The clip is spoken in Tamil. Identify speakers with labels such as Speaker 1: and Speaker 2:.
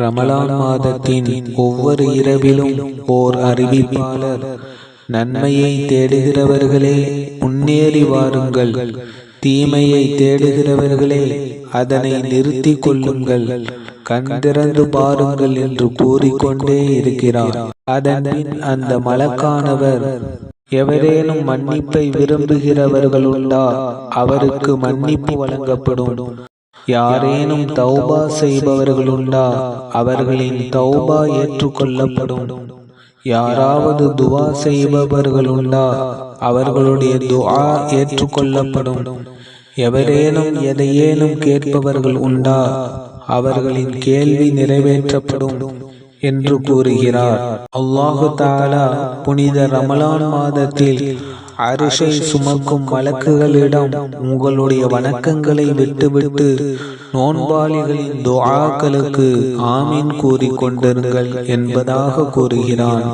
Speaker 1: ரமலான் மாதத்தின் ஒவ்வொரு இரவிலும் ஓர் அறிவிப்பாளர், நன்மையை தேடுகிறவர்களே முன்னேறி வாருங்கள், தீமையை தேடுகிறவர்களே அதனை நிறுத்தி கொள்ளுங்கள், கண்திறந்து பாருங்கள் என்று கூறிக்கொண்டே இருக்கிறார். அதன்பின் அந்த மலக்கானவர், எவரேனும் மன்னிப்பை விரும்புகிறவர்களுண்டா அவருக்கு மன்னிப்பு வழங்கப்படும், யாரேனும் தௌபா செய்பவர்களுண்டா அவர்களின் தௌபா ஏற்றுக்கொள்ளப்படும், யாராவது துவா செய்பவர்களுண்டா அவர்களுடைய துஆ ஏற்றுக்கொள்ளப்படும், எவரேனும் எதையேனும் கேட்பவர்கள் உண்டா அவர்களின் கேள்வி நிறைவேற்றப்படும் என்று கூறுகிறார். அல்லாஹு தஆலா புனித ரமலான் மாதத்தில் அரிஷை சுமக்கும் மலக்குகளிடம், உங்களுடைய வணக்கங்களை விட்டுவிட்டு நோன்பாளிகளின் துஆக்களுக்கு ஆமீன் கூறிக் கொண்டிருங்கள் என்பதாக கூறுகிறான்.